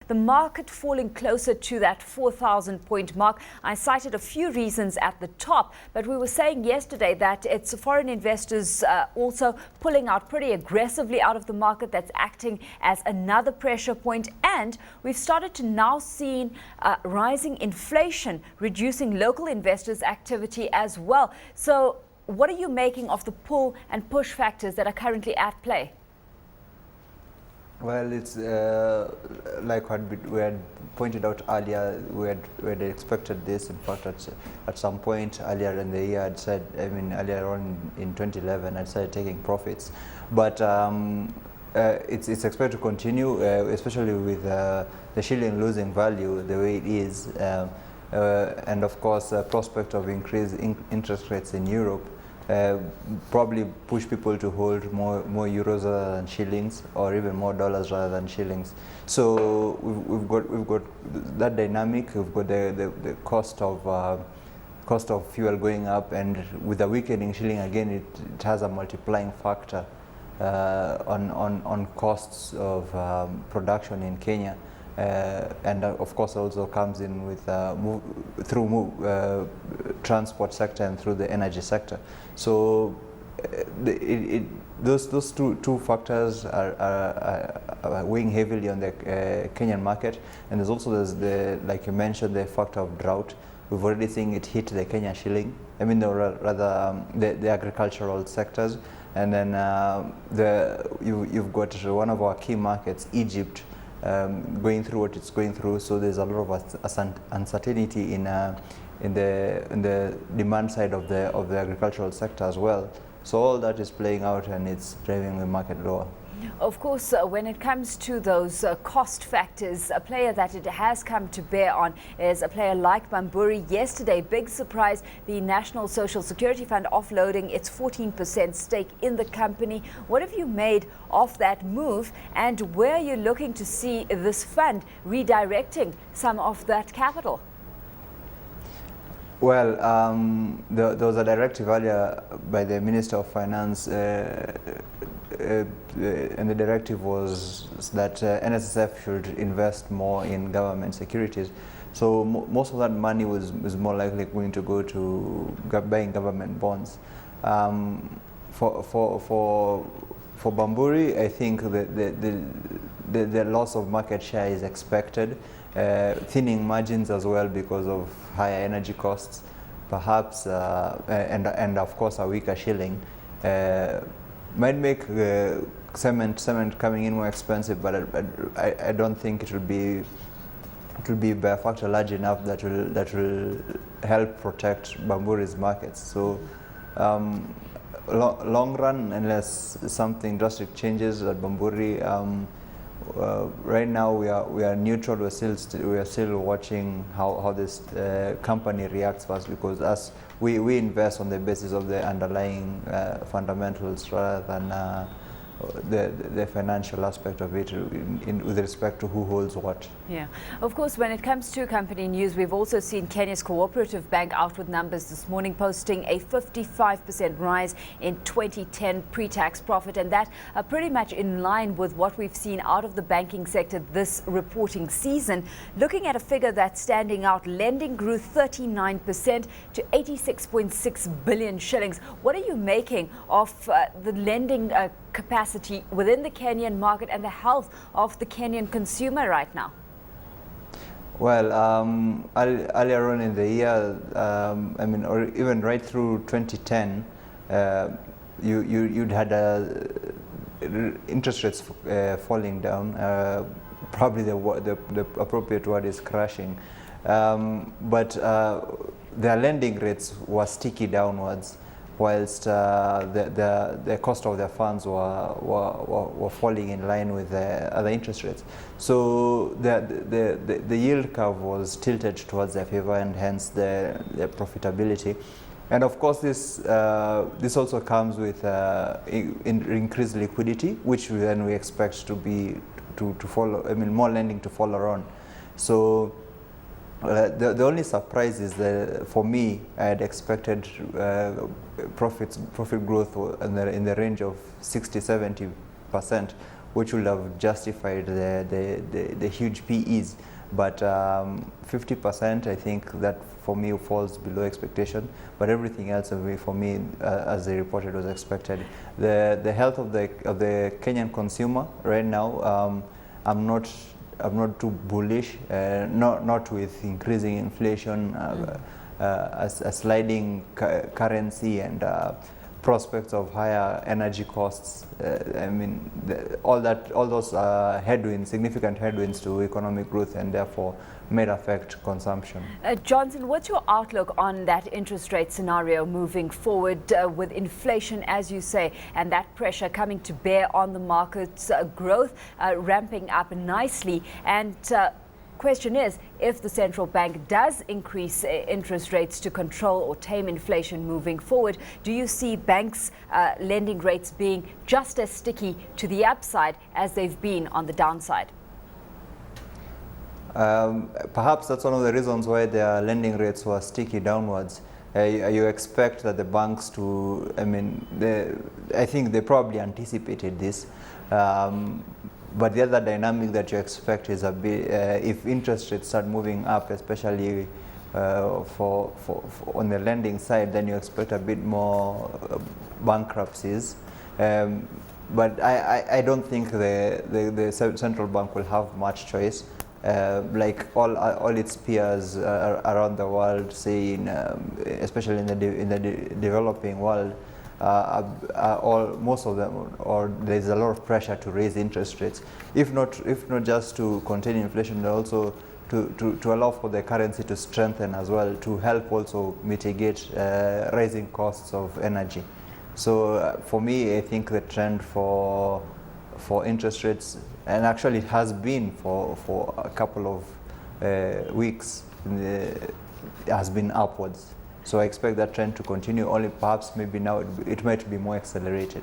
the market falling closer to that 4,000 point mark. I cited a few reasons at the top, but we were saying yesterday that it's foreign investors also pulling out pretty aggressively out of the market. That's acting as another pressure point, and we've started to now see rising inflation reducing local investors' activity as well. So what are you making of the pull and push factors that are currently at play? Well, it's like what we had pointed out earlier. We had expected this. In fact, at some point earlier in the year, I'd said, earlier on in 2011, I'd started taking profits. But it's expected to continue, especially with the shilling losing value the way it is, and of course, the prospect of increased interest rates in Europe. Probably push people to hold more euros rather than shillings, or even more dollars rather than shillings. So we've got that dynamic. We've got the cost of fuel going up, and with the weakening shilling again, it has a multiplying factor on costs of production in Kenya. And of course also comes in with through transport sector and through the energy sector. So those two factors are weighing heavily on the Kenyan market. And there's also like you mentioned, the factor of drought. We've already seen it hit the Kenyan shilling. The agricultural sectors. And then you've got one of our key markets, Egypt, going through what it's going through. So there's a lot of uncertainty in the demand side of the agricultural sector as well. So all that is playing out, and it's driving the market lower. Of course, when it comes to those cost factors, a player that it has come to bear on is a player like Bamburi. Yesterday, big surprise, the National Social Security Fund offloading its 14% stake in the company. What have you made of that move, and where are you looking to see this fund redirecting some of that capital? Well, there was a directive earlier by the Minister of Finance, and the directive was that NSSF should invest more in government securities. So most of that money was more likely going to go to buying government bonds. For Bamburi, I think the loss of market share is expected. Thinning margins as well because of higher energy costs, perhaps, and of course a weaker shilling might make cement coming in more expensive. But I don't think it will be by a factor large enough that will help protect Bamburi's markets. So long run, unless something drastic changes at Bamburi. Right now we are neutral. We are still watching how this company reacts first, because as we invest on the basis of the underlying fundamentals rather than the financial aspect of it with respect to who holds what. Yeah, of course, when it comes to company news, we've also seen Kenya's Cooperative Bank out with numbers this morning, posting a 55% rise in 2010 pre-tax profit, and that pretty much in line with what we've seen out of the banking sector this reporting season. Looking at a figure that's standing out, lending grew 39% to 86.6 billion shillings. What are you making of the lending capacity within the Kenyan market and the health of the Kenyan consumer right now? Well, earlier on in the year, or even right through 2010, you'd had interest rates falling down. Probably the appropriate word is crashing, but their lending rates were sticky downwards, whilst the cost of their funds were falling in line with the other interest rates. So the yield curve was tilted towards their favor, and hence the profitability. And of course, this also comes with increased liquidity, which then we expect to follow. More lending to follow on. So the only surprise is that for me, I had expected profit growth in the range of 60-70%, which would have justified the huge PEs. But 50%, I think that for me falls below expectation. But everything else for me, as they reported, was expected. The health of the Kenyan consumer right now, I'm not too bullish. Not with increasing inflation, a sliding currency, and prospects of higher energy costs. I mean, all those headwinds, significant headwinds to economic growth, and therefore may affect consumption. Johnson, what's your outlook on that interest rate scenario moving forward with inflation, as you say, and that pressure coming to bear on the markets, growth ramping up nicely, and question is, if the central bank does increase interest rates to control or tame inflation moving forward, do you see banks' lending rates being just as sticky to the upside as they've been on the downside? Perhaps that's one of the reasons why their lending rates were sticky downwards. You expect that the banks to, I think they probably anticipated this. But the other dynamic that you expect is a bit, if interest rates start moving up, especially for on the lending side, then you expect a bit more bankruptcies. But I don't think the central bank will have much choice. Like all its peers around the world, saying, especially in the developing world, most of them, or there's a lot of pressure to raise interest rates, if not just to contain inflation, but also to allow for the currency to strengthen as well, to help also mitigate rising costs of energy. So for me, I think the trend for interest rates, and actually it has been for a couple of weeks, has been upwards. So I expect that trend to continue, only perhaps maybe now it might be more accelerated.